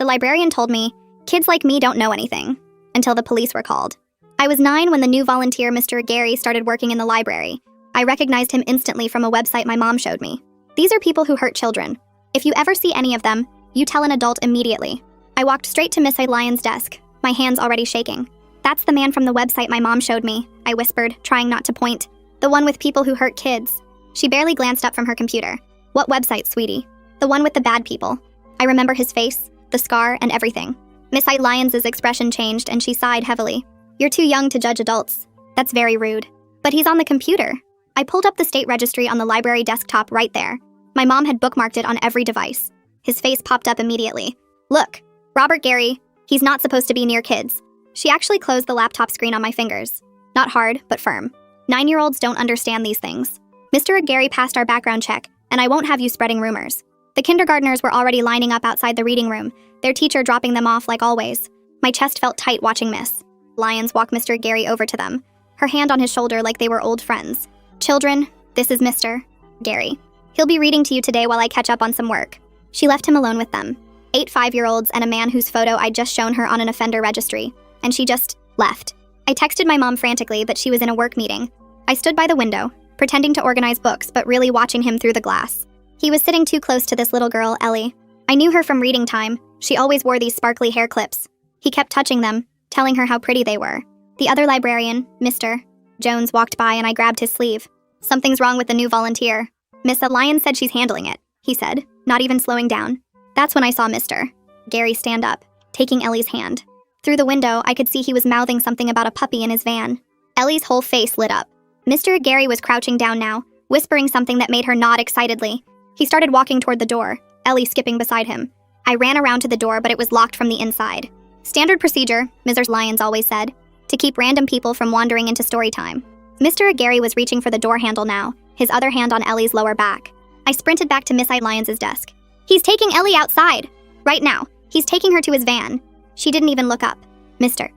The librarian told me, kids like me don't know anything, until the police were called. I was 9 when the new volunteer, Mr. Gary, started working in the library. I recognized him instantly from a website my mom showed me. These are people who hurt children. If you ever see any of them, you tell an adult immediately. I walked straight to Miss Lyons' desk, my hands already shaking. That's the man from the website my mom showed me, I whispered, trying not to point. The one with people who hurt kids. She barely glanced up from her computer. What website, sweetie? The one with the bad people. I remember his face, the scar, and everything. Miss Lyons' expression changed and she sighed heavily. You're too young to judge adults. That's very rude. But he's on the computer. I pulled up the state registry on the library desktop right there. My mom had bookmarked it on every device. His face popped up immediately. Look, Robert Gary, he's not supposed to be near kids. She actually closed the laptop screen on my fingers. Not hard, but firm. 9-year-olds don't understand these things. Mr. Gary passed our background check, and I won't have you spreading rumors. The kindergartners were already lining up outside the reading room, their teacher dropping them off like always. My chest felt tight watching Miss Lyons walk Mr. Gary over to them, her hand on his shoulder like they were old friends. Children, this is Mr. Gary. He'll be reading to you today while I catch up on some work. She left him alone with them. 8 5-year-olds and a man whose photo I'd just shown her on an offender registry, and she just left. I texted my mom frantically, but she was in a work meeting. I stood by the window, pretending to organize books, but really watching him through the glass. He was sitting too close to this little girl, Ellie. I knew her from reading time. She always wore these sparkly hair clips. He kept touching them, telling her how pretty they were. The other librarian, Mr. Jones, walked by and I grabbed his sleeve. Something's wrong with the new volunteer. Miss Lyons said she's handling it, he said, not even slowing down. That's when I saw Mr. Gary stand up, taking Ellie's hand. Through the window, I could see he was mouthing something about a puppy in his van. Ellie's whole face lit up. Mr. Gary was crouching down now, whispering something that made her nod excitedly. He started walking toward the door, Ellie skipping beside him. I ran around to the door, but it was locked from the inside. Standard procedure, Mrs. Lyons always said, to keep random people from wandering into story time. Mr. Gary was reaching for the door handle now, his other hand on Ellie's lower back. I sprinted back to Miss Lyons' desk. He's taking Ellie outside! Right now. He's taking her to his van. She didn't even look up. Mr.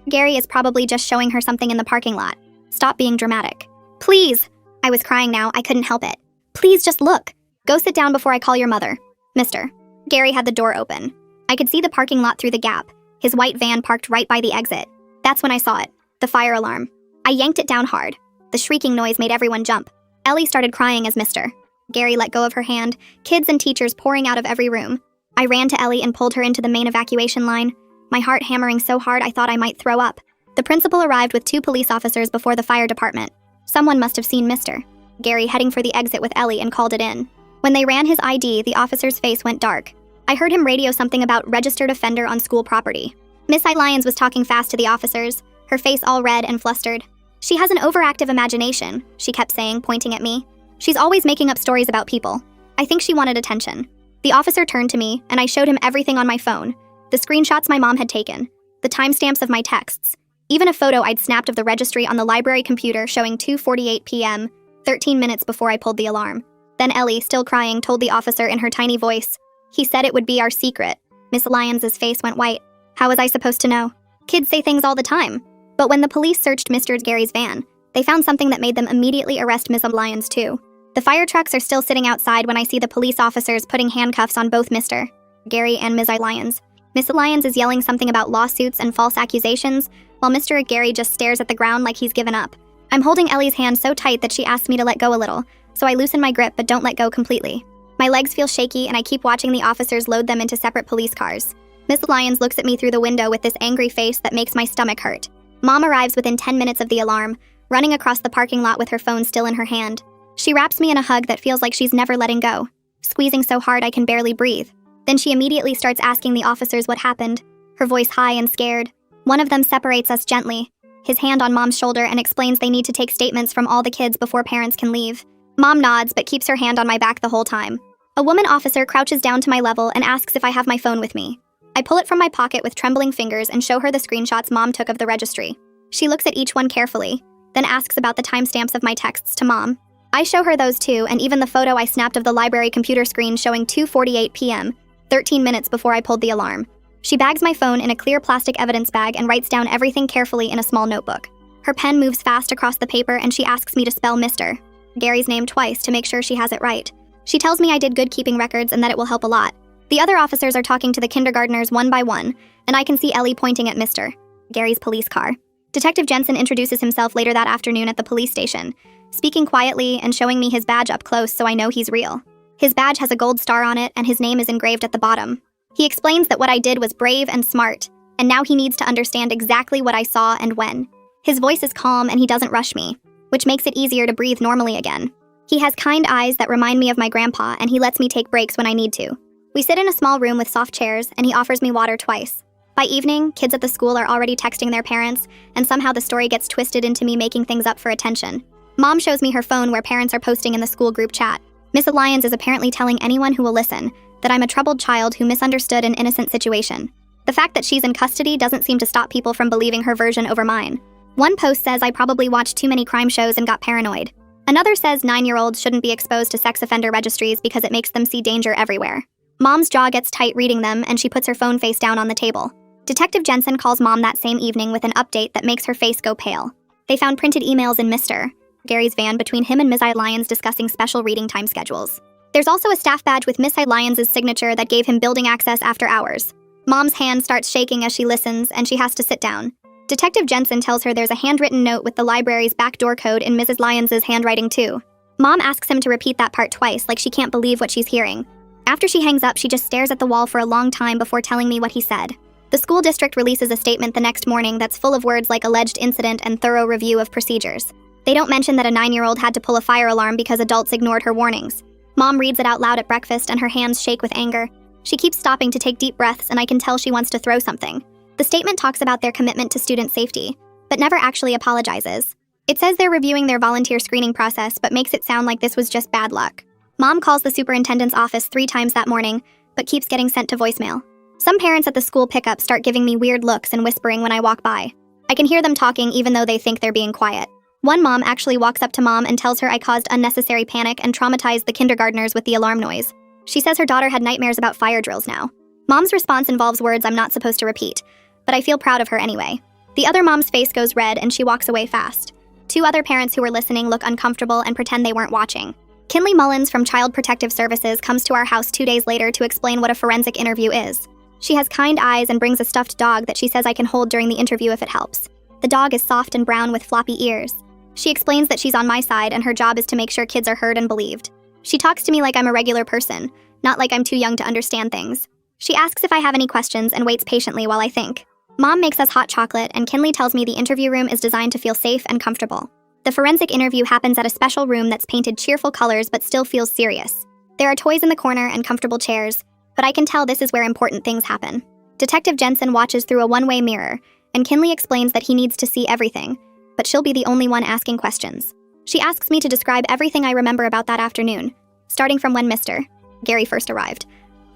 Gary is probably just showing her something in the parking lot. Stop being dramatic. Please! I was crying now, I couldn't help it. Please just look. Go sit down before I call your mother. Mr. Gary had the door open. I could see the parking lot through the gap, his white van parked right by the exit. That's when I saw it, the fire alarm. I yanked it down hard. The shrieking noise made everyone jump. Ellie started crying as Mr. Gary let go of her hand, kids and teachers pouring out of every room. I ran to Ellie and pulled her into the main evacuation line, my heart hammering so hard I thought I might throw up. The principal arrived with 2 police officers before the fire department. Someone must have seen Mr. Gary heading for the exit with Ellie and called it in. When they ran his ID, the officer's face went dark. I heard him radio something about registered offender on school property. Miss Lyons was talking fast to the officers, her face all red and flustered. She has an overactive imagination, she kept saying, pointing at me. She's always making up stories about people. I think she wanted attention. The officer turned to me, and I showed him everything on my phone. The screenshots my mom had taken, the timestamps of my texts, even a photo I'd snapped of the registry on the library computer showing 2:48 p.m., 13 minutes before I pulled the alarm. Then Ellie, still crying, told the officer in her tiny voice, he said it would be our secret. Miss Lyons' face went white. How was I supposed to know? Kids say things all the time. But when the police searched Mr. Gary's van, they found something that made them immediately arrest Miss Lyons too. The fire trucks are still sitting outside when I see the police officers putting handcuffs on both Mr. Gary and Ms. Lyons. Miss Lyons is yelling something about lawsuits and false accusations, while Mr. Gary just stares at the ground like he's given up. I'm holding Ellie's hand so tight that she asks me to let go a little, so I loosen my grip but don't let go completely. My legs feel shaky and I keep watching the officers load them into separate police cars. Miss Lyons looks at me through the window with this angry face that makes my stomach hurt. Mom arrives within 10 minutes of the alarm, running across the parking lot with her phone still in her hand. She wraps me in a hug that feels like she's never letting go, squeezing so hard I can barely breathe. Then she immediately starts asking the officers what happened, her voice high and scared. One of them separates us gently, his hand on Mom's shoulder, and explains they need to take statements from all the kids before parents can leave. Mom nods but keeps her hand on my back the whole time. A woman officer crouches down to my level and asks if I have my phone with me. I pull it from my pocket with trembling fingers and show her the screenshots Mom took of the registry. She looks at each one carefully, then asks about the timestamps of my texts to Mom. I show her those too, and even the photo I snapped of the library computer screen showing 2:48 p.m., 13 minutes before I pulled the alarm. She bags my phone in a clear plastic evidence bag and writes down everything carefully in a small notebook. Her pen moves fast across the paper and she asks me to spell Mr. Gary's name twice to make sure she has it right. She tells me I did good keeping records and that it will help a lot. The other officers are talking to the kindergartners one by one, and I can see Ellie pointing at Mr. Gary's police car. Detective Jensen introduces himself later that afternoon at the police station, speaking quietly and showing me his badge up close so I know he's real. His badge has a gold star on it and his name is engraved at the bottom. He explains that what I did was brave and smart, and now he needs to understand exactly what I saw and when. His voice is calm and he doesn't rush me, which makes it easier to breathe normally again. He has kind eyes that remind me of my grandpa and he lets me take breaks when I need to. We sit in a small room with soft chairs and he offers me water twice. By evening, kids at the school are already texting their parents, and somehow the story gets twisted into me making things up for attention. Mom shows me her phone where parents are posting in the school group chat. Miss Lyons is apparently telling anyone who will listen that I'm a troubled child who misunderstood an innocent situation. The fact that she's in custody doesn't seem to stop people from believing her version over mine. One post says I probably watched too many crime shows and got paranoid. Another says 9-year-olds shouldn't be exposed to sex offender registries because it makes them see danger everywhere. Mom's jaw gets tight reading them and she puts her phone face down on the table. Detective Jensen calls Mom that same evening with an update that makes her face go pale. They found printed emails in Mr. Gary's van between him and Ms. Lyons discussing special reading time schedules. There's also a staff badge with Miss Lyons' signature that gave him building access after hours. Mom's hand starts shaking as she listens, and she has to sit down. Detective Jensen tells her there's a handwritten note with the library's backdoor code in Mrs. Lyons' handwriting too. Mom asks him to repeat that part twice, like she can't believe what she's hearing. After she hangs up, she just stares at the wall for a long time before telling me what he said. The school district releases a statement the next morning that's full of words like alleged incident and thorough review of procedures. They don't mention that a 9-year-old had to pull a fire alarm because adults ignored her warnings. Mom reads it out loud at breakfast and her hands shake with anger. She keeps stopping to take deep breaths and I can tell she wants to throw something. The statement talks about their commitment to student safety, but never actually apologizes. It says they're reviewing their volunteer screening process, but makes it sound like this was just bad luck. Mom calls the superintendent's office 3 times that morning, but keeps getting sent to voicemail. Some parents at the school pickup start giving me weird looks and whispering when I walk by. I can hear them talking even though they think they're being quiet. One mom actually walks up to Mom and tells her I caused unnecessary panic and traumatized the kindergartners with the alarm noise. She says her daughter had nightmares about fire drills now. Mom's response involves words I'm not supposed to repeat, but I feel proud of her anyway. The other mom's face goes red and she walks away fast. 2 other parents who were listening look uncomfortable and pretend they weren't watching. Kinley Mullins from Child Protective Services comes to our house 2 days later to explain what a forensic interview is. She has kind eyes and brings a stuffed dog that she says I can hold during the interview if it helps. The dog is soft and brown with floppy ears. She explains that she's on my side and her job is to make sure kids are heard and believed. She talks to me like I'm a regular person, not like I'm too young to understand things. She asks if I have any questions and waits patiently while I think. Mom makes us hot chocolate and Kinley tells me the interview room is designed to feel safe and comfortable. The forensic interview happens at a special room that's painted cheerful colors but still feels serious. There are toys in the corner and comfortable chairs, but I can tell this is where important things happen. Detective Jensen watches through a one-way mirror, and Kinley explains that he needs to see everything, but she'll be the only one asking questions. She asks me to describe everything I remember about that afternoon, starting from when Mr. Gary first arrived.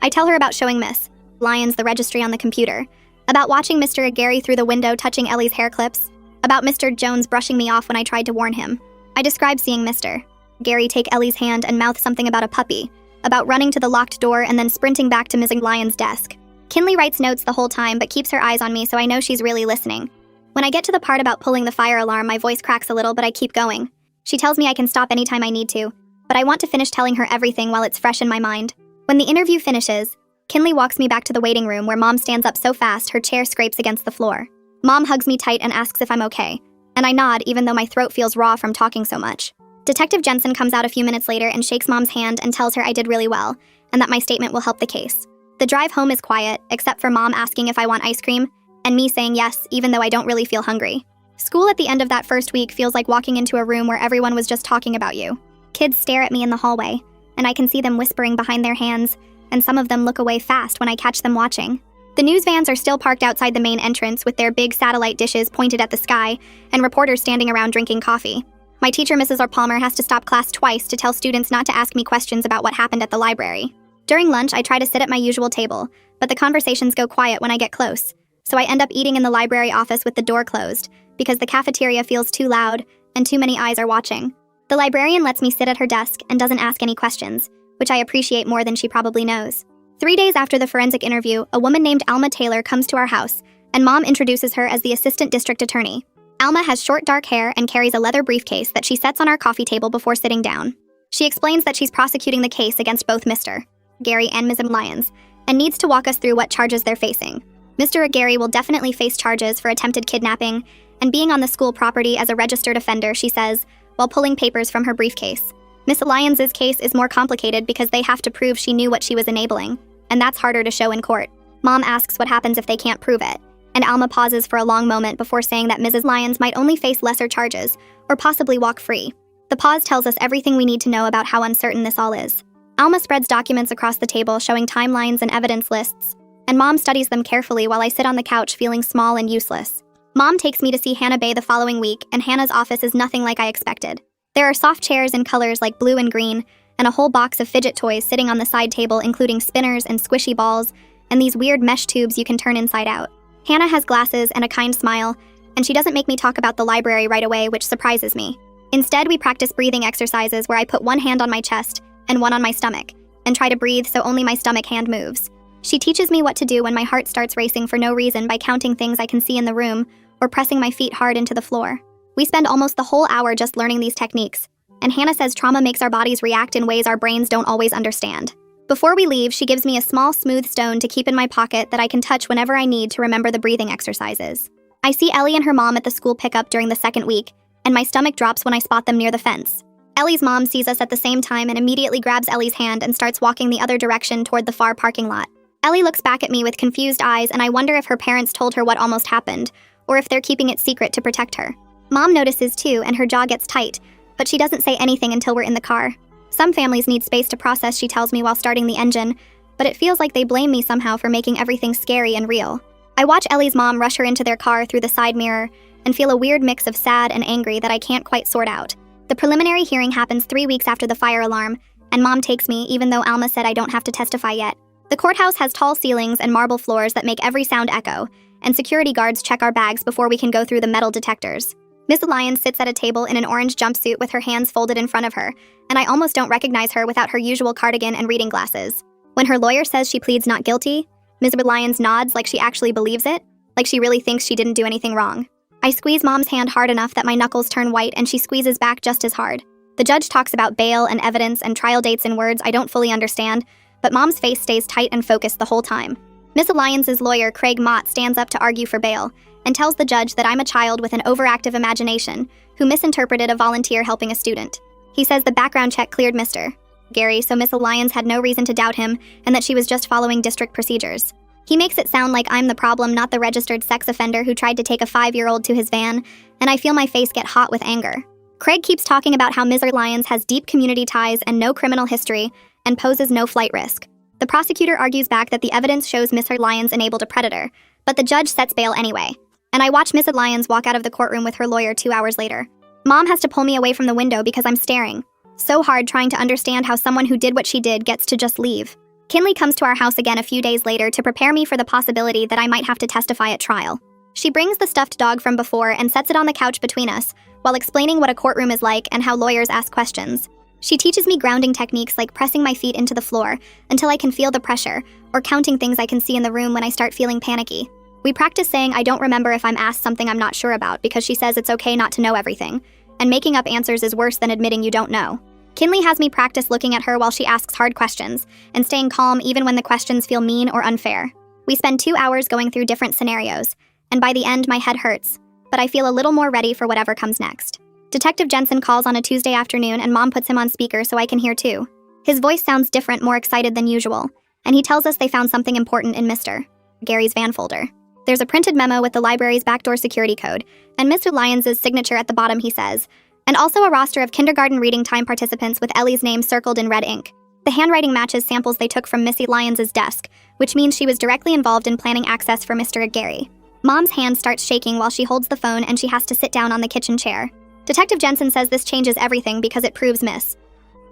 I tell her about showing Miss Lyons the registry on the computer, about watching Mr. Gary through the window touching Ellie's hair clips, about Mr. Jones brushing me off when I tried to warn him. I describe seeing Mr. Gary take Ellie's hand and mouth something about a puppy, about running to the locked door and then sprinting back to Ms. Lyons' desk. Kinley writes notes the whole time but keeps her eyes on me so I know she's really listening. When I get to the part about pulling the fire alarm, my voice cracks a little but I keep going. She tells me I can stop anytime I need to, but I want to finish telling her everything while it's fresh in my mind. When the interview finishes, Kinley walks me back to the waiting room where Mom stands up so fast her chair scrapes against the floor. Mom hugs me tight and asks if I'm okay, and I nod even though my throat feels raw from talking so much. Detective Jensen comes out a few minutes later and shakes Mom's hand and tells her I did really well, and that my statement will help the case. The drive home is quiet, except for Mom asking if I want ice cream, and me saying yes, even though I don't really feel hungry. School at the end of that first week feels like walking into a room where everyone was just talking about you. Kids stare at me in the hallway, and I can see them whispering behind their hands, and some of them look away fast when I catch them watching. The news vans are still parked outside the main entrance with their big satellite dishes pointed at the sky, and reporters standing around drinking coffee. My teacher, Mrs. R. Palmer, has to stop class twice to tell students not to ask me questions about what happened at the library. During lunch, I try to sit at my usual table, but the conversations go quiet when I get close, so I end up eating in the library office with the door closed, because the cafeteria feels too loud and too many eyes are watching. The librarian lets me sit at her desk and doesn't ask any questions, which I appreciate more than she probably knows. 3 days after the forensic interview, a woman named Alma Taylor comes to our house, and Mom introduces her as the assistant district attorney. Alma has short dark hair and carries a leather briefcase that she sets on our coffee table before sitting down. She explains that she's prosecuting the case against both Mr. Gary and Ms. Lyons, and needs to walk us through what charges they're facing. Mr. Aguirre will definitely face charges for attempted kidnapping and being on the school property as a registered offender, she says, while pulling papers from her briefcase. Miss Lyons' case is more complicated because they have to prove she knew what she was enabling, and that's harder to show in court. Mom asks what happens if they can't prove it, and Alma pauses for a long moment before saying that Mrs. Lyons might only face lesser charges, or possibly walk free. The pause tells us everything we need to know about how uncertain this all is. Alma spreads documents across the table showing timelines and evidence lists, and Mom studies them carefully while I sit on the couch feeling small and useless. Mom takes me to see Hannah Bay the following week, and Hannah's office is nothing like I expected. There are soft chairs in colors like blue and green, and a whole box of fidget toys sitting on the side table, including spinners and squishy balls, and these weird mesh tubes you can turn inside out. Hannah has glasses and a kind smile, and she doesn't make me talk about the library right away, which surprises me. Instead, we practice breathing exercises where I put one hand on my chest and one on my stomach, and try to breathe so only my stomach hand moves. She teaches me what to do when my heart starts racing for no reason by counting things I can see in the room or pressing my feet hard into the floor. We spend almost the whole hour just learning these techniques, and Hannah says trauma makes our bodies react in ways our brains don't always understand. Before we leave, she gives me a small smooth stone to keep in my pocket that I can touch whenever I need to remember the breathing exercises. I see Ellie and her mom at the school pickup during the second week, and my stomach drops when I spot them near the fence. Ellie's mom sees us at the same time and immediately grabs Ellie's hand and starts walking the other direction toward the far parking lot. Ellie looks back at me with confused eyes, and I wonder if her parents told her what almost happened, or if they're keeping it secret to protect her. Mom notices too, and her jaw gets tight, but she doesn't say anything until we're in the car. Some families need space to process, she tells me while starting the engine, but it feels like they blame me somehow for making everything scary and real. I watch Ellie's mom rush her into their car through the side mirror and feel a weird mix of sad and angry that I can't quite sort out. The preliminary hearing happens 3 weeks after the fire alarm, and Mom takes me even though Alma said I don't have to testify yet. The courthouse has tall ceilings and marble floors that make every sound echo, and security guards check our bags before we can go through the metal detectors. Miss Lyons sits at a table in an orange jumpsuit with her hands folded in front of her, and I almost don't recognize her without her usual cardigan and reading glasses. When her lawyer says she pleads not guilty, Ms. Lyons nods like she actually believes it, like she really thinks she didn't do anything wrong. I squeeze Mom's hand hard enough that my knuckles turn white, and she squeezes back just as hard. The judge talks about bail and evidence and trial dates in words I don't fully understand, but Mom's face stays tight and focused the whole time. Miss Lyons' lawyer, Craig Mott, stands up to argue for bail and tells the judge that I'm a child with an overactive imagination who misinterpreted a volunteer helping a student. He says the background check cleared Mr. Gary, so Miss Lyons had no reason to doubt him and that she was just following district procedures. He makes it sound like I'm the problem, not the registered sex offender who tried to take a 5-year-old to his van, and I feel my face get hot with anger. Craig keeps talking about how Ms. Lyons has deep community ties and no criminal history and poses no flight risk. The prosecutor argues back that the evidence shows Ms. Lyons enabled a predator, but the judge sets bail anyway, and I watch Ms. Lyons walk out of the courtroom with her lawyer 2 hours later. Mom has to pull me away from the window because I'm staring so hard trying to understand how someone who did what she did gets to just leave. Kinley comes to our house again a few days later to prepare me for the possibility that I might have to testify at trial. She brings the stuffed dog from before and sets it on the couch between us, while explaining what a courtroom is like and how lawyers ask questions. She teaches me grounding techniques like pressing my feet into the floor until I can feel the pressure, or counting things I can see in the room when I start feeling panicky. We practice saying I don't remember if I'm asked something I'm not sure about because she says it's okay not to know everything, and making up answers is worse than admitting you don't know. Kinley has me practice looking at her while she asks hard questions, and staying calm even when the questions feel mean or unfair. We spend 2 hours going through different scenarios, and by the end my head hurts, but I feel a little more ready for whatever comes next. Detective Jensen calls on a Tuesday afternoon, and Mom puts him on speaker so I can hear too. His voice sounds different, more excited than usual, and he tells us they found something important in Mr. Gary's van folder. There's a printed memo with the library's backdoor security code, and Mr. Lyons' signature at the bottom, he says, and also a roster of kindergarten reading time participants with Ellie's name circled in red ink. The handwriting matches samples they took from Missy Lyons' desk, which means she was directly involved in planning access for Mr. Gary. Mom's hand starts shaking while she holds the phone, and she has to sit down on the kitchen chair. Detective Jensen says this changes everything because it proves Miss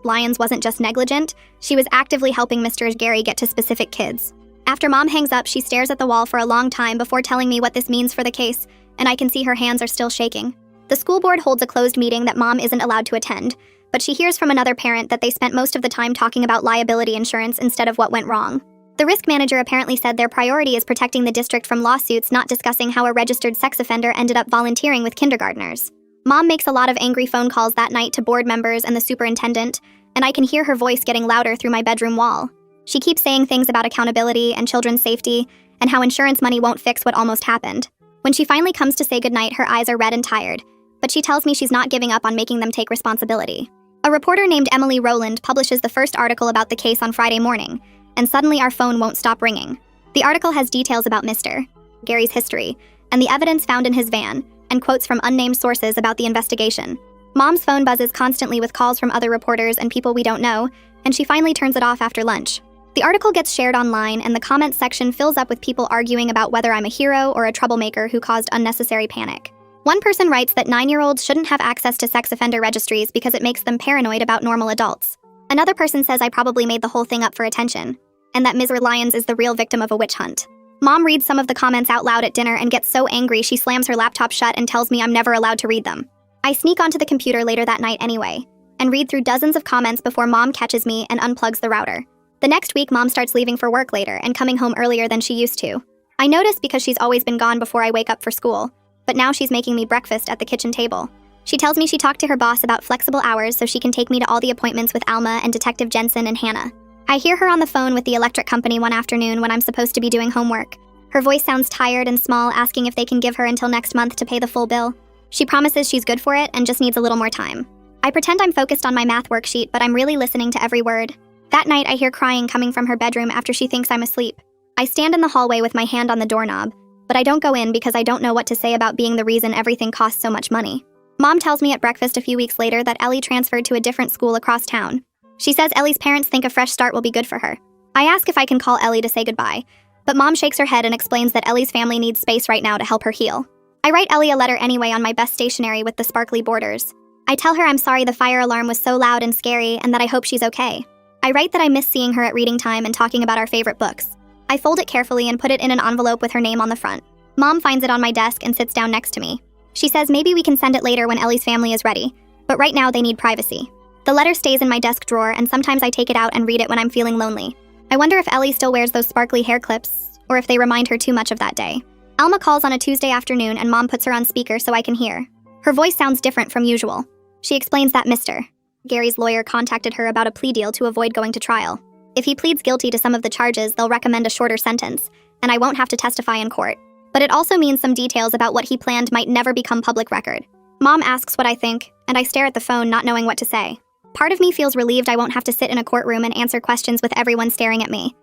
Lyons wasn't just negligent, she was actively helping Mr. Gary get to specific kids. After Mom hangs up, she stares at the wall for a long time before telling me what this means for the case, and I can see her hands are still shaking. The school board holds a closed meeting that Mom isn't allowed to attend, but she hears from another parent that they spent most of the time talking about liability insurance instead of what went wrong. The risk manager apparently said their priority is protecting the district from lawsuits, not discussing how a registered sex offender ended up volunteering with kindergartners. Mom makes a lot of angry phone calls that night to board members and the superintendent, and I can hear her voice getting louder through my bedroom wall. She keeps saying things about accountability and children's safety and how insurance money won't fix what almost happened. When she finally comes to say goodnight, her eyes are red and tired, but she tells me she's not giving up on making them take responsibility. A reporter named Emily Rowland publishes the first article about the case on Friday morning, and suddenly our phone won't stop ringing. The article has details about Mr. Gary's history, and the evidence found in his van, and quotes from unnamed sources about the investigation. Mom's phone buzzes constantly with calls from other reporters and people we don't know, and she finally turns it off after lunch. The article gets shared online, and the comments section fills up with people arguing about whether I'm a hero or a troublemaker who caused unnecessary panic. One person writes that 9-year-olds shouldn't have access to sex offender registries because it makes them paranoid about normal adults. Another person says I probably made the whole thing up for attention, and that Ms. Lyons is the real victim of a witch hunt. Mom reads some of the comments out loud at dinner and gets so angry she slams her laptop shut and tells me I'm never allowed to read them. I sneak onto the computer later that night anyway, and read through dozens of comments before Mom catches me and unplugs the router. The next week, Mom starts leaving for work later and coming home earlier than she used to. I notice because she's always been gone before I wake up for school, but now she's making me breakfast at the kitchen table. She tells me she talked to her boss about flexible hours so she can take me to all the appointments with Alma and Detective Jensen and Hannah. I hear her on the phone with the electric company one afternoon when I'm supposed to be doing homework. Her voice sounds tired and small, asking if they can give her until next month to pay the full bill. She promises she's good for it and just needs a little more time. I pretend I'm focused on my math worksheet, but I'm really listening to every word. That night, I hear crying coming from her bedroom after she thinks I'm asleep. I stand in the hallway with my hand on the doorknob, but I don't go in because I don't know what to say about being the reason everything costs so much money. Mom tells me at breakfast a few weeks later that Ellie transferred to a different school across town. She says Ellie's parents think a fresh start will be good for her. I ask if I can call Ellie to say goodbye, but Mom shakes her head and explains that Ellie's family needs space right now to help her heal. I write Ellie a letter anyway on my best stationery with the sparkly borders. I tell her I'm sorry the fire alarm was so loud and scary and that I hope she's okay. I write that I miss seeing her at reading time and talking about our favorite books. I fold it carefully and put it in an envelope with her name on the front. Mom finds it on my desk and sits down next to me. She says maybe we can send it later when Ellie's family is ready, but right now they need privacy. The letter stays in my desk drawer, and sometimes I take it out and read it when I'm feeling lonely. I wonder if Ellie still wears those sparkly hair clips, or if they remind her too much of that day. Alma calls on a Tuesday afternoon and Mom puts her on speaker so I can hear. Her voice sounds different from usual. She explains that Mr. Gary's lawyer contacted her about a plea deal to avoid going to trial. If he pleads guilty to some of the charges, they'll recommend a shorter sentence, and I won't have to testify in court. But it also means some details about what he planned might never become public record. Mom asks what I think, and I stare at the phone not knowing what to say. Part of me feels relieved I won't have to sit in a courtroom and answer questions with everyone staring at me.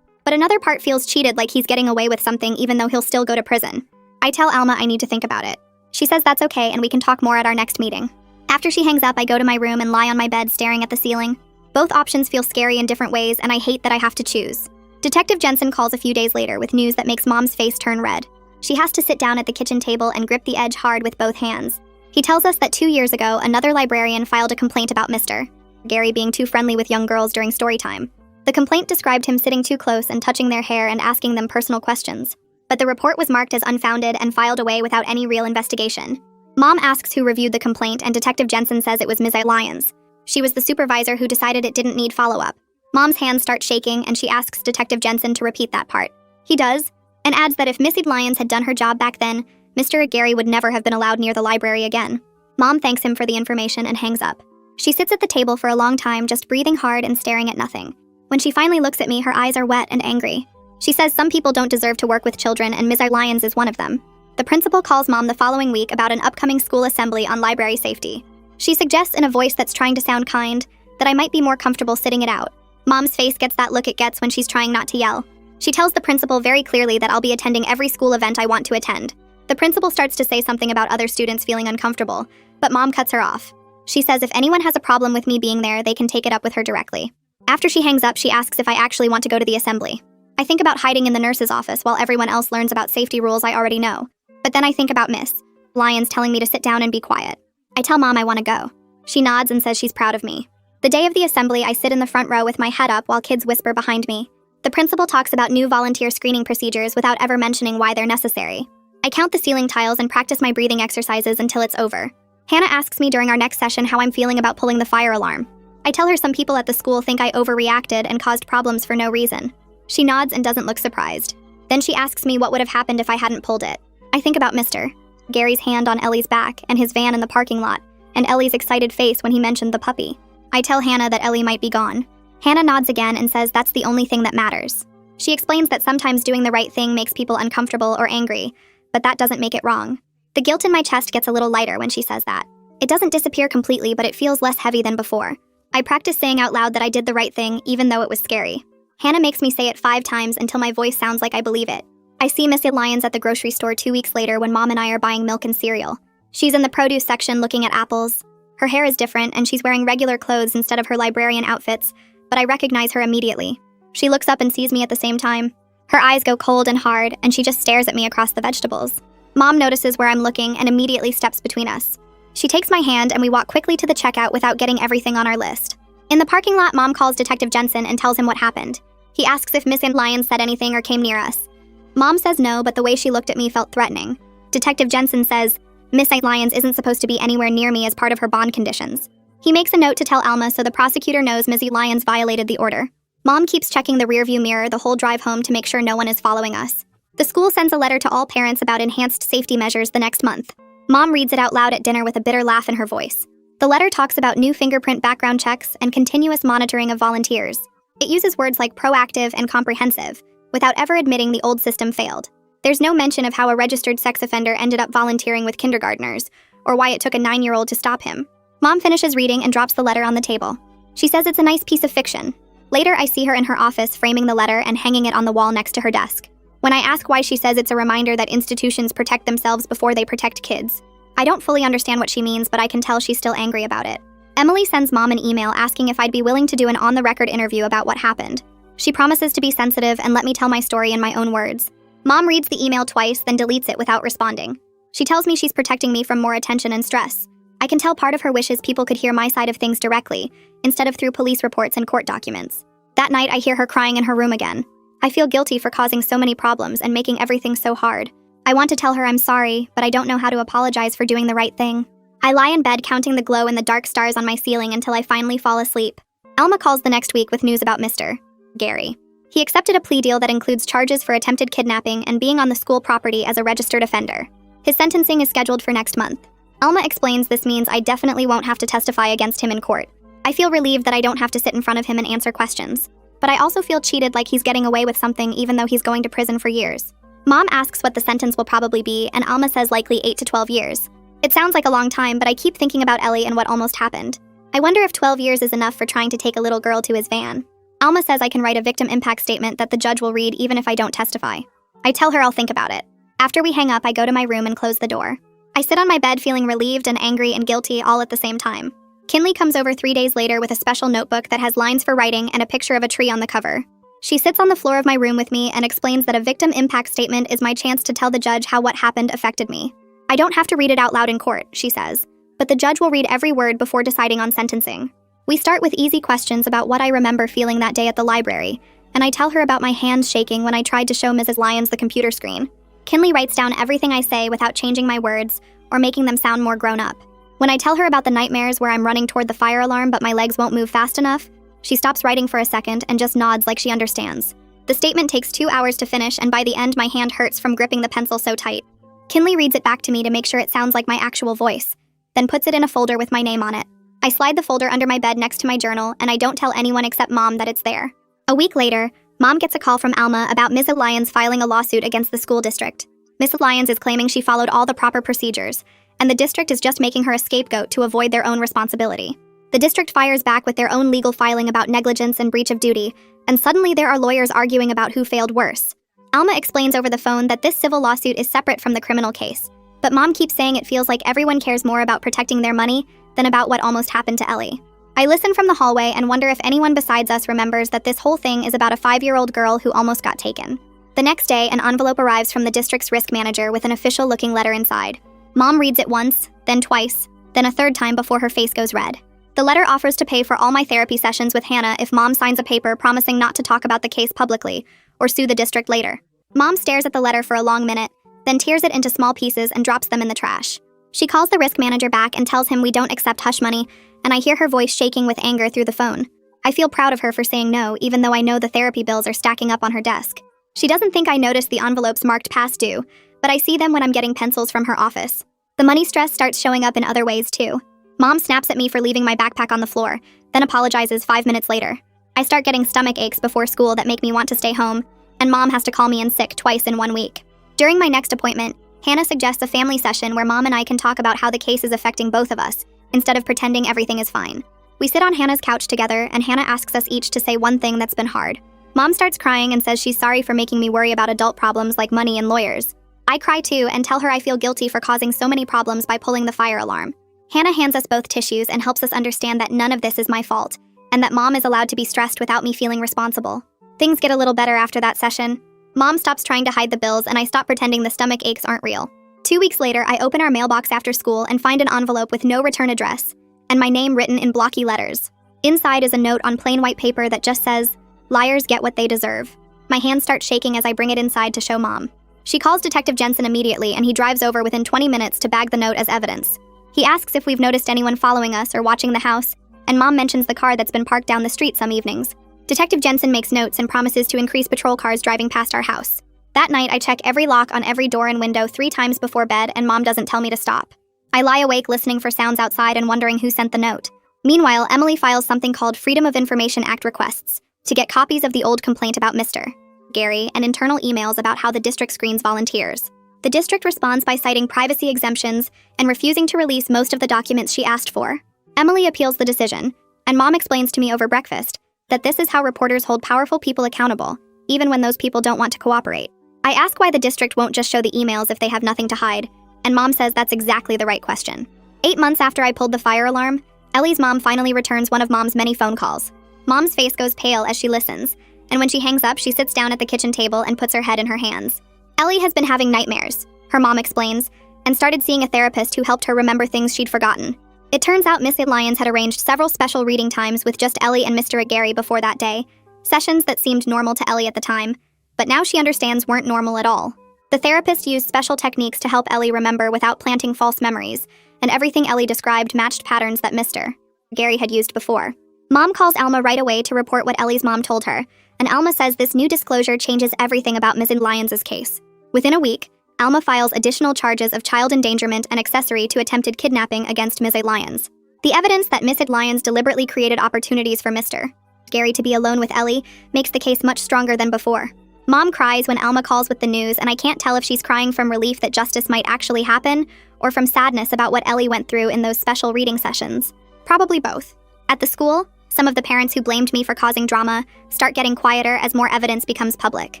But another part feels cheated, like he's getting away with something even though he'll still go to prison. I tell Alma I need to think about it. She says that's okay and we can talk more at our next meeting. After she hangs up, I go to my room and lie on my bed staring at the ceiling. Both options feel scary in different ways, and I hate that I have to choose. Detective Jensen calls a few days later with news that makes Mom's face turn red. She has to sit down at the kitchen table and grip the edge hard with both hands. He tells us that 2 years ago, another librarian filed a complaint about Mr. Gary being too friendly with young girls during story time. The complaint described him sitting too close and touching their hair and asking them personal questions. But the report was marked as unfounded and filed away without any real investigation. Mom asks who reviewed the complaint, and Detective Jensen says it was Ms. Lyons. She was the supervisor who decided it didn't need follow-up. Mom's hands start shaking, and she asks Detective Jensen to repeat that part. He does, and adds that if Mrs. Lyons had done her job back then, Mr. Gary would never have been allowed near the library again. Mom thanks him for the information and hangs up. She sits at the table for a long time, just breathing hard and staring at nothing. When she finally looks at me, her eyes are wet and angry. She says some people don't deserve to work with children, and Ms. Lyons is one of them. The principal calls Mom the following week about an upcoming school assembly on library safety. She suggests in a voice that's trying to sound kind that I might be more comfortable sitting it out. Mom's face gets that look it gets when she's trying not to yell. She tells the principal very clearly that I'll be attending every school event I want to attend. The principal starts to say something about other students feeling uncomfortable, but Mom cuts her off. She says if anyone has a problem with me being there, they can take it up with her directly. After she hangs up, she asks if I actually want to go to the assembly. I think about hiding in the nurse's office while everyone else learns about safety rules I already know. But then I think about Miss Lyons telling me to sit down and be quiet. I tell Mom I want to go. She nods and says she's proud of me. The day of the assembly, I sit in the front row with my head up while kids whisper behind me. The principal talks about new volunteer screening procedures without ever mentioning why they're necessary. I count the ceiling tiles and practice my breathing exercises until it's over. Hannah asks me during our next session how I'm feeling about pulling the fire alarm. I tell her some people at the school think I overreacted and caused problems for no reason. She nods and doesn't look surprised. Then she asks me what would have happened if I hadn't pulled it. I think about Mr. Gary's hand on Ellie's back and his van in the parking lot, and Ellie's excited face when he mentioned the puppy. I tell Hannah that Ellie might be gone. Hannah nods again and says that's the only thing that matters. She explains that sometimes doing the right thing makes people uncomfortable or angry, but that doesn't make it wrong. The guilt in my chest gets a little lighter when she says that. It doesn't disappear completely, but it feels less heavy than before. I practice saying out loud that I did the right thing, even though it was scary. Hannah makes me say it 5 times until my voice sounds like I believe it. I see Miss Lyons at the grocery store 2 weeks later when Mom and I are buying milk and cereal. She's in the produce section looking at apples. Her hair is different, and she's wearing regular clothes instead of her librarian outfits, but I recognize her immediately. She looks up and sees me at the same time. Her eyes go cold and hard, and she just stares at me across the vegetables. Mom notices where I'm looking and immediately steps between us. She takes my hand and we walk quickly to the checkout without getting everything on our list. In the parking lot, Mom calls Detective Jensen and tells him what happened. He asks if Miss Lyons said anything or came near us. Mom says no, but the way she looked at me felt threatening. Detective Jensen says, Miss Lyons isn't supposed to be anywhere near me as part of her bond conditions. He makes a note to tell Alma so the prosecutor knows Miss Lyons violated the order. Mom keeps checking the rearview mirror the whole drive home to make sure no one is following us. The school sends a letter to all parents about enhanced safety measures the next month. Mom reads it out loud at dinner with a bitter laugh in her voice. The letter talks about new fingerprint background checks and continuous monitoring of volunteers. It uses words like proactive and comprehensive, without ever admitting the old system failed. There's no mention of how a registered sex offender ended up volunteering with kindergartners, or why it took a 9-year-old to stop him. Mom finishes reading and drops the letter on the table. She says it's a nice piece of fiction. Later, I see her in her office framing the letter and hanging it on the wall next to her desk. When I ask why, she says it's a reminder that institutions protect themselves before they protect kids. I don't fully understand what she means, but I can tell she's still angry about it. Emily sends Mom an email asking if I'd be willing to do an on-the-record interview about what happened. She promises to be sensitive and let me tell my story in my own words. Mom reads the email twice, then deletes it without responding. She tells me she's protecting me from more attention and stress. I can tell part of her wishes people could hear my side of things directly, instead of through police reports and court documents. That night, I hear her crying in her room again. I feel guilty for causing so many problems and making everything so hard. I want to tell her I'm sorry, but I don't know how to apologize for doing the right thing. I lie in bed counting the glow in the dark stars on my ceiling until I finally fall asleep. Alma calls the next week with news about Mr. Gary. He accepted a plea deal that includes charges for attempted kidnapping and being on the school property as a registered offender. His sentencing is scheduled for next month. Alma explains this means I definitely won't have to testify against him in court. I feel relieved that I don't have to sit in front of him and answer questions. But I also feel cheated, like he's getting away with something even though he's going to prison for years. Mom asks what the sentence will probably be, and Alma says likely 8 to 12 years. It sounds like a long time, but I keep thinking about Ellie and what almost happened. I wonder if 12 years is enough for trying to take a little girl to his van. Alma says I can write a victim impact statement that the judge will read even if I don't testify. I tell her I'll think about it. After we hang up, I go to my room and close the door. I sit on my bed feeling relieved and angry and guilty all at the same time. Kinley comes over 3 days later with a special notebook that has lines for writing and a picture of a tree on the cover. She sits on the floor of my room with me and explains that a victim impact statement is my chance to tell the judge how what happened affected me. I don't have to read it out loud in court, she says, but the judge will read every word before deciding on sentencing. We start with easy questions about what I remember feeling that day at the library, and I tell her about my hands shaking when I tried to show Mrs. Lyons the computer screen. Kinley writes down everything I say without changing my words or making them sound more grown up. When I tell her about the nightmares where I'm running toward the fire alarm but my legs won't move fast enough, she stops writing for a second and just nods like she understands. The statement takes 2 hours to finish, and by the end my hand hurts from gripping the pencil so tight. Kinley reads it back to me to make sure it sounds like my actual voice, then puts it in a folder with my name on it. I slide the folder under my bed next to my journal, and I don't tell anyone except Mom that it's there. A week later, Mom gets a call from Alma about Miss Lyons filing a lawsuit against the school district. Miss Lyons is claiming she followed all the proper procedures, and the district is just making her a scapegoat to avoid their own responsibility. The district fires back with their own legal filing about negligence and breach of duty, and suddenly there are lawyers arguing about who failed worse. Alma explains over the phone that this civil lawsuit is separate from the criminal case, but Mom keeps saying it feels like everyone cares more about protecting their money than about what almost happened to Ellie. I listen from the hallway and wonder if anyone besides us remembers that this whole thing is about a 5-year-old girl who almost got taken. The next day, an envelope arrives from the district's risk manager with an official-looking letter inside. Mom reads it once, then twice, then a third time before her face goes red. The letter offers to pay for all my therapy sessions with Hannah if Mom signs a paper promising not to talk about the case publicly or sue the district later. Mom stares at the letter for a long minute, then tears it into small pieces and drops them in the trash. She calls the risk manager back and tells him we don't accept hush money, and I hear her voice shaking with anger through the phone. I feel proud of her for saying no, even though I know the therapy bills are stacking up on her desk. She doesn't think I noticed the envelopes marked past due, but I see them when I'm getting pencils from her office. The money stress starts showing up in other ways too. Mom snaps at me for leaving my backpack on the floor, then apologizes 5 minutes later. I start getting stomach aches before school that make me want to stay home, and Mom has to call me in sick twice in 1 week. During my next appointment, Hannah suggests a family session where Mom and I can talk about how the case is affecting both of us, instead of pretending everything is fine. We sit on Hannah's couch together, and Hannah asks us each to say one thing that's been hard. Mom starts crying and says she's sorry for making me worry about adult problems like money and lawyers. I cry too and tell her I feel guilty for causing so many problems by pulling the fire alarm. Hannah hands us both tissues and helps us understand that none of this is my fault, and that Mom is allowed to be stressed without me feeling responsible. Things get a little better after that session. Mom stops trying to hide the bills, and I stop pretending the stomach aches aren't real. 2 weeks later, I open our mailbox after school and find an envelope with no return address, and my name written in blocky letters. Inside is a note on plain white paper that just says, "Liars get what they deserve." My hands start shaking as I bring it inside to show Mom. She calls Detective Jensen immediately, and he drives over within 20 minutes to bag the note as evidence. He asks if we've noticed anyone following us or watching the house, and Mom mentions the car that's been parked down the street some evenings. Detective Jensen makes notes and promises to increase patrol cars driving past our house. That night, I check every lock on every door and window 3 times before bed, and Mom doesn't tell me to stop. I lie awake listening for sounds outside and wondering who sent the note. Meanwhile, Emily files something called Freedom of Information Act requests to get copies of the old complaint about Mr. Gary and internal emails about how the district screens volunteers. The district responds by citing privacy exemptions and refusing to release most of the documents she asked for. Emily appeals the decision, and Mom explains to me over breakfast that this is how reporters hold powerful people accountable, even when those people don't want to cooperate. I ask why the district won't just show the emails if they have nothing to hide, and Mom says that's exactly the right question. 8 months after I pulled the fire alarm, Ellie's mom finally returns one of Mom's many phone calls. Mom's face goes pale as she listens, and when she hangs up, she sits down at the kitchen table and puts her head in her hands. Ellie has been having nightmares, her mom explains, and started seeing a therapist who helped her remember things she'd forgotten. It turns out Miss Lyons had arranged several special reading times with just Ellie and Mr. Gary before that day, sessions that seemed normal to Ellie at the time, but now she understands weren't normal at all. The therapist used special techniques to help Ellie remember without planting false memories, and everything Ellie described matched patterns that Mr. Gary had used before. Mom calls Alma right away to report what Ellie's mom told her, and Alma says this new disclosure changes everything about Ms. Lyons' case. Within a week, Alma files additional charges of child endangerment and accessory to attempted kidnapping against Ms. Lyons. The evidence that Ms. Lyons deliberately created opportunities for Mr. Gary to be alone with Ellie makes the case much stronger than before. Mom cries when Alma calls with the news, and I can't tell if she's crying from relief that justice might actually happen or from sadness about what Ellie went through in those special reading sessions. Probably both. At the school, some of the parents who blamed me for causing drama start getting quieter as more evidence becomes public.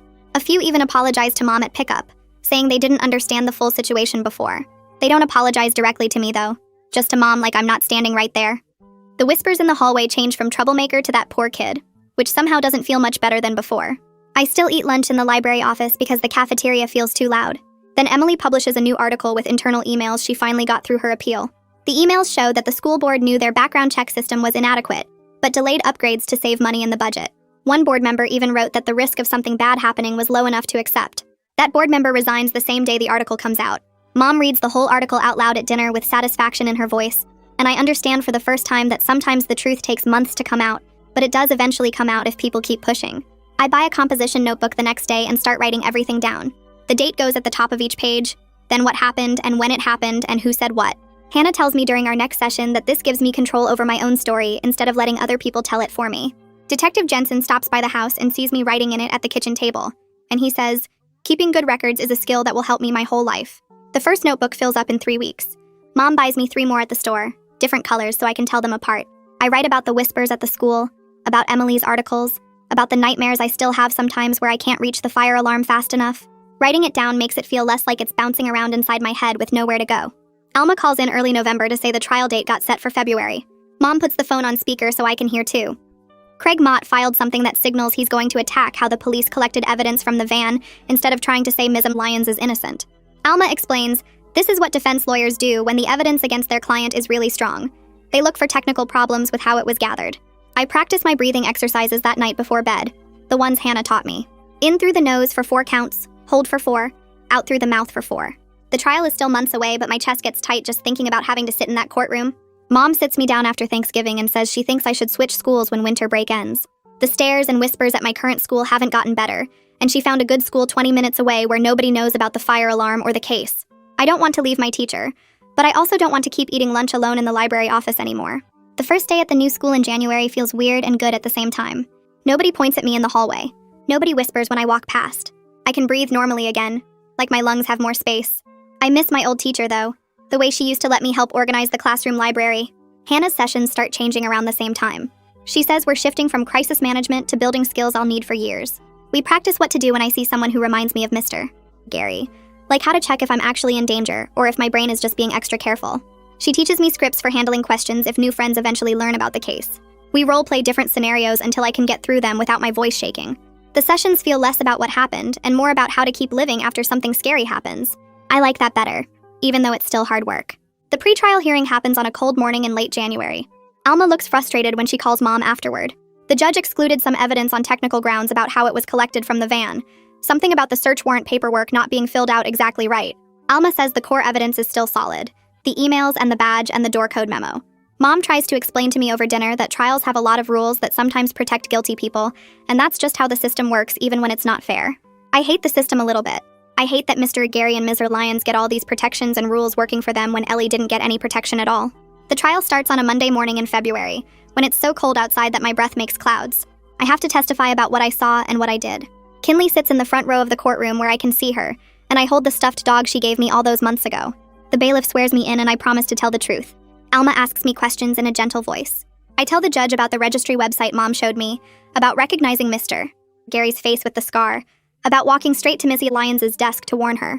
A few even apologize to Mom at pickup, saying they didn't understand the full situation before. They don't apologize directly to me, though, just to Mom like I'm not standing right there. The whispers in the hallway change from troublemaker to that poor kid, which somehow doesn't feel much better than before. I still eat lunch in the library office because the cafeteria feels too loud. Then Emily publishes a new article with internal emails she finally got through her appeal. The emails show that the school board knew their background check system was inadequate, but delayed upgrades to save money in the budget. One board member even wrote that the risk of something bad happening was low enough to accept. That board member resigns the same day the article comes out. Mom reads the whole article out loud at dinner with satisfaction in her voice, and I understand for the first time that sometimes the truth takes months to come out, but it does eventually come out if people keep pushing. I buy a composition notebook the next day and start writing everything down. The date goes at the top of each page, then what happened and when it happened and who said what. Hannah tells me during our next session that this gives me control over my own story instead of letting other people tell it for me. Detective Jensen stops by the house and sees me writing in it at the kitchen table, and he says, "Keeping good records is a skill that will help me my whole life." The first notebook fills up in 3 weeks. Mom buys me 3 more at the store, different colors so I can tell them apart. I write about the whispers at the school, about Emily's articles, about the nightmares I still have sometimes where I can't reach the fire alarm fast enough. Writing it down makes it feel less like it's bouncing around inside my head with nowhere to go. Alma calls in early November to say the trial date got set for February. Mom puts the phone on speaker so I can hear too. Craig Mott filed something that signals he's going to attack how the police collected evidence from the van instead of trying to say Ms. Lyons is innocent. Alma explains, this is what defense lawyers do when the evidence against their client is really strong. They look for technical problems with how it was gathered. I practice my breathing exercises that night before bed, the ones Hannah taught me. In through the nose for 4 counts, hold for 4, out through the mouth for 4. The trial is still months away, but my chest gets tight just thinking about having to sit in that courtroom. Mom sits me down after Thanksgiving and says she thinks I should switch schools when winter break ends. The stares and whispers at my current school haven't gotten better, and she found a good school 20 minutes away where nobody knows about the fire alarm or the case. I don't want to leave my teacher, but I also don't want to keep eating lunch alone in the library office anymore. The first day at the new school in January feels weird and good at the same time. Nobody points at me in the hallway. Nobody whispers when I walk past. I can breathe normally again, like my lungs have more space. I miss my old teacher, though, the way she used to let me help organize the classroom library. Hannah's sessions start changing around the same time. She says we're shifting from crisis management to building skills I'll need for years. We practice what to do when I see someone who reminds me of Mr. Gary, like how to check if I'm actually in danger or if my brain is just being extra careful. She teaches me scripts for handling questions if new friends eventually learn about the case. We role-play different scenarios until I can get through them without my voice shaking. The sessions feel less about what happened and more about how to keep living after something scary happens. I like that better, even though it's still hard work. The pretrial hearing happens on a cold morning in late January. Alma looks frustrated when she calls Mom afterward. The judge excluded some evidence on technical grounds about how it was collected from the van, something about the search warrant paperwork not being filled out exactly right. Alma says the core evidence is still solid, the emails and the badge and the door code memo. Mom tries to explain to me over dinner that trials have a lot of rules that sometimes protect guilty people, and that's just how the system works even when it's not fair. I hate the system a little bit. I hate that Mr. Gary and Ms. Lyons get all these protections and rules working for them when Ellie didn't get any protection at all. The trial starts on a Monday morning in February, when it's so cold outside that my breath makes clouds. I have to testify about what I saw and what I did. Kinley sits in the front row of the courtroom where I can see her, and I hold the stuffed dog she gave me all those months ago. The bailiff swears me in and I promise to tell the truth. Alma asks me questions in a gentle voice. I tell the judge about the registry website Mom showed me, about recognizing Mr. Gary's face with the scar, about walking straight to Missy Lyons' desk to warn her.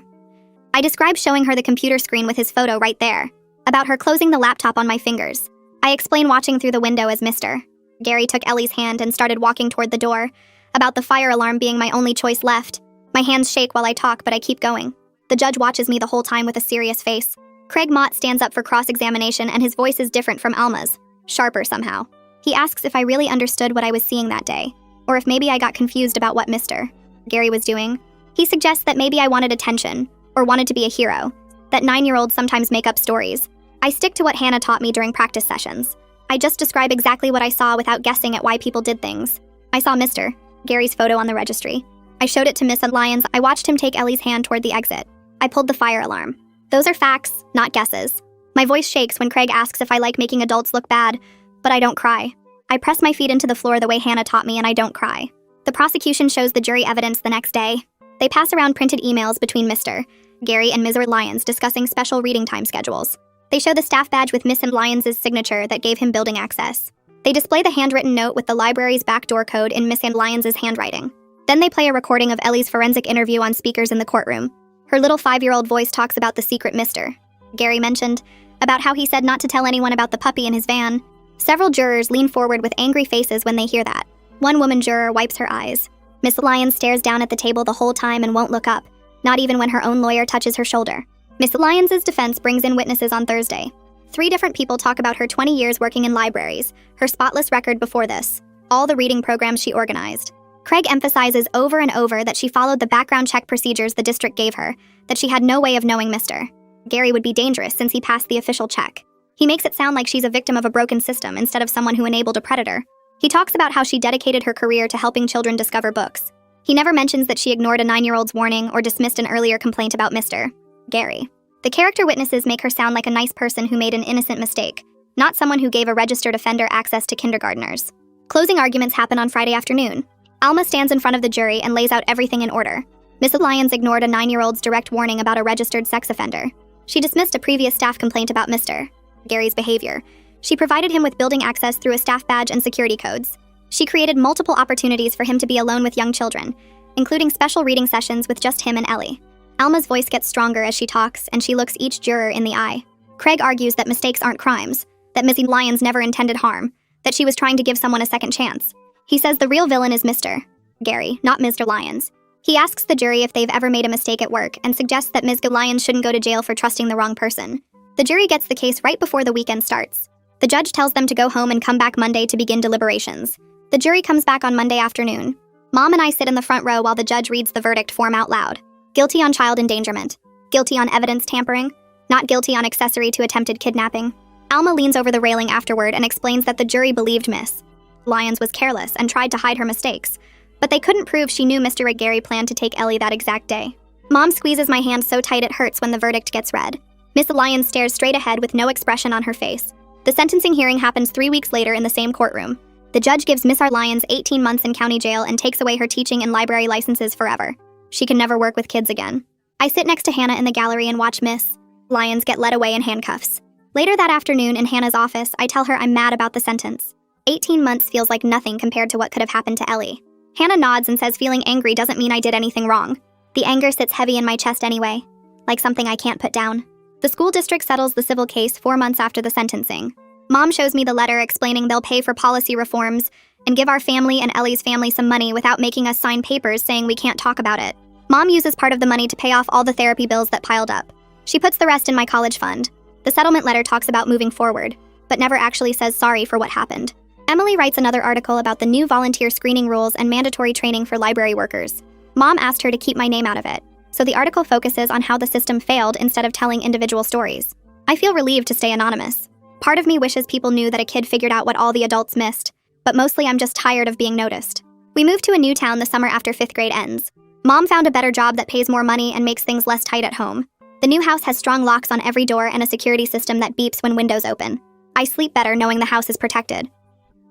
I describe showing her the computer screen with his photo right there, about her closing the laptop on my fingers. I explain watching through the window as Mr. Gary took Ellie's hand and started walking toward the door, about the fire alarm being my only choice left. My hands shake while I talk, but I keep going. The judge watches me the whole time with a serious face. Craig Mott stands up for cross-examination and his voice is different from Alma's, sharper somehow. He asks if I really understood what I was seeing that day, or if maybe I got confused about what Mr. Gary was doing. He suggests that maybe I wanted attention, or wanted to be a hero, that 9-year-olds sometimes make up stories. I stick to what Hannah taught me during practice sessions. I just describe exactly what I saw without guessing at why people did things. I saw Mr. Gary's photo on the registry. I showed it to Miss Lyons. I watched him take Ellie's hand toward the exit. I pulled the fire alarm. Those are facts, not guesses. My voice shakes when Craig asks if I like making adults look bad, but I don't cry. I press my feet into the floor the way Hannah taught me and I don't cry. The prosecution shows the jury evidence the next day. They pass around printed emails between Mr. Gary and Ms. Lyons discussing special reading time schedules. They show the staff badge with Miss Lyons' signature that gave him building access. They display the handwritten note with the library's backdoor code in Miss Lyons' handwriting. Then they play a recording of Ellie's forensic interview on speakers in the courtroom. Her little 5-year-old voice talks about the secret Mr. Gary mentioned, about how he said not to tell anyone about the puppy in his van. Several jurors lean forward with angry faces when they hear that. One woman juror wipes her eyes. Miss Lyons stares down at the table the whole time and won't look up, not even when her own lawyer touches her shoulder. Miss Lyons' defense brings in witnesses on Thursday. 3 different people talk about her 20 years working in libraries, her spotless record before this, all the reading programs she organized. Craig emphasizes over and over that she followed the background check procedures the district gave her, that she had no way of knowing Mr. Gary would be dangerous since he passed the official check. He makes it sound like she's a victim of a broken system instead of someone who enabled a predator. He talks about how she dedicated her career to helping children discover books. He never mentions that she ignored a 9-year-old's warning or dismissed an earlier complaint about Mr. Gary. The character witnesses make her sound like a nice person who made an innocent mistake, not someone who gave a registered offender access to kindergartners. Closing arguments happen on Friday afternoon. Alma stands in front of the jury and lays out everything in order. Miss Lyons ignored a 9-year-old's direct warning about a registered sex offender. She dismissed a previous staff complaint about Mr. Gary's behavior. She provided him with building access through a staff badge and security codes. She created multiple opportunities for him to be alone with young children, including special reading sessions with just him and Ellie. Alma's voice gets stronger as she talks, and she looks each juror in the eye. Craig argues that mistakes aren't crimes, that Miss Lyons never intended harm, that she was trying to give someone a second chance. He says the real villain is Mr. Gary, not Mr. Lyons. He asks the jury if they've ever made a mistake at work and suggests that Ms. Lyons shouldn't go to jail for trusting the wrong person. The jury gets the case right before the weekend starts. The judge tells them to go home and come back Monday to begin deliberations. The jury comes back on Monday afternoon. Mom and I sit in the front row while the judge reads the verdict form out loud. Guilty on child endangerment. Guilty on evidence tampering. Not guilty on accessory to attempted kidnapping. Alma leans over the railing afterward and explains that the jury believed Miss Lyons was careless and tried to hide her mistakes, but they couldn't prove she knew Mr. Gary planned to take Ellie that exact day. Mom squeezes my hand so tight it hurts when the verdict gets read. Miss Lyons stares straight ahead with no expression on her face. The sentencing hearing happens 3 weeks later in the same courtroom. The judge gives Miss R. Lyons 18 months in county jail and takes away her teaching and library licenses forever. She can never work with kids again. I sit next to Hannah in the gallery and watch Miss Lyons get led away in handcuffs. Later that afternoon in Hannah's office, I tell her I'm mad about the sentence. 18 months feels like nothing compared to what could have happened to Ellie. Hannah nods and says feeling angry doesn't mean I did anything wrong. The anger sits heavy in my chest anyway, like something I can't put down. The school district settles the civil case 4 months after the sentencing. Mom shows me the letter explaining they'll pay for policy reforms and give our family and Ellie's family some money without making us sign papers saying we can't talk about it. Mom uses part of the money to pay off all the therapy bills that piled up. She puts the rest in my college fund. The settlement letter talks about moving forward, but never actually says sorry for what happened. Emily writes another article about the new volunteer screening rules and mandatory training for library workers. Mom asked her to keep my name out of it, so the article focuses on how the system failed instead of telling individual stories. I feel relieved to stay anonymous. Part of me wishes people knew that a kid figured out what all the adults missed, but mostly I'm just tired of being noticed. We moved to a new town the summer after 5th grade ends. Mom found a better job that pays more money and makes things less tight at home. The new house has strong locks on every door and a security system that beeps when windows open. I sleep better knowing the house is protected.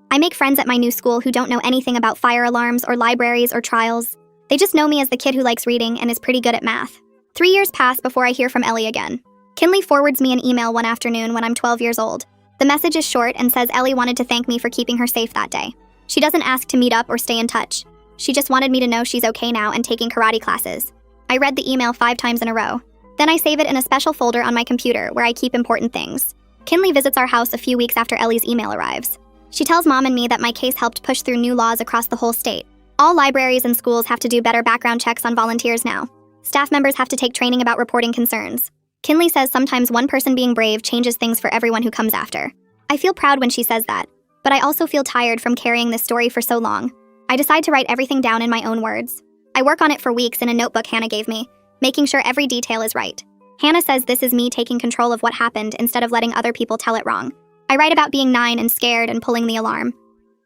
I make friends at my new school who don't know anything about fire alarms or libraries or trials. They just know me as the kid who likes reading and is pretty good at math. 3 years pass before I hear from Ellie again. Kinley forwards me an email one afternoon when I'm 12 years old. The message is short and says Ellie wanted to thank me for keeping her safe that day. She doesn't ask to meet up or stay in touch. She just wanted me to know she's okay now and taking karate classes. I read the email 5 times in a row. Then I save it in a special folder on my computer where I keep important things. Kinley visits our house a few weeks after Ellie's email arrives. She tells Mom and me that my case helped push through new laws across the whole state. All libraries and schools have to do better background checks on volunteers now. Staff members have to take training about reporting concerns. Kinley says sometimes one person being brave changes things for everyone who comes after. I feel proud when she says that, but I also feel tired from carrying this story for so long. I decide to write everything down in my own words. I work on it for weeks in a notebook Hannah gave me, making sure every detail is right. Hannah says this is me taking control of what happened instead of letting other people tell it wrong. I write about being 9 and scared and pulling the alarm.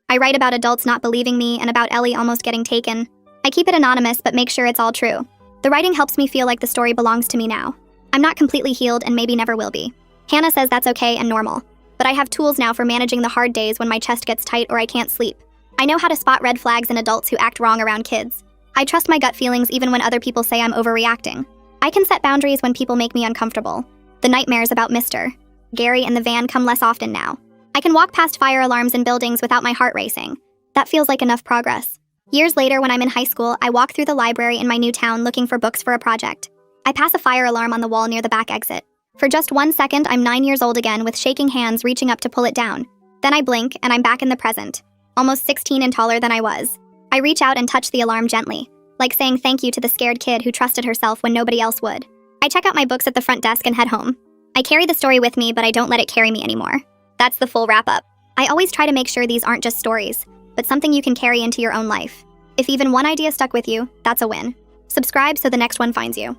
I write about adults not believing me and about Ellie almost getting taken. I keep it anonymous but make sure it's all true. The writing helps me feel like the story belongs to me now. I'm not completely healed and maybe never will be. Hannah says that's okay and normal, but I have tools now for managing the hard days when my chest gets tight or I can't sleep. I know how to spot red flags in adults who act wrong around kids. I trust my gut feelings even when other people say I'm overreacting. I can set boundaries when people make me uncomfortable. The nightmares about Mr. Gary and the van come less often now. I can walk past fire alarms in buildings without my heart racing. That feels like enough progress. Years later, when I'm in high school, I walk through the library in my new town looking for books for a project. I pass a fire alarm on the wall near the back exit. For just 1 second, I'm 9 years old again with shaking hands reaching up to pull it down. Then I blink and I'm back in the present, almost 16 and taller than I was. I reach out and touch the alarm gently, like saying thank you to the scared kid who trusted herself when nobody else would. I check out my books at the front desk and head home. I carry the story with me, but I don't let it carry me anymore. That's the full wrap-up. I always try to make sure these aren't just stories, but something you can carry into your own life. If even one idea stuck with you, that's a win. Subscribe so the next one finds you.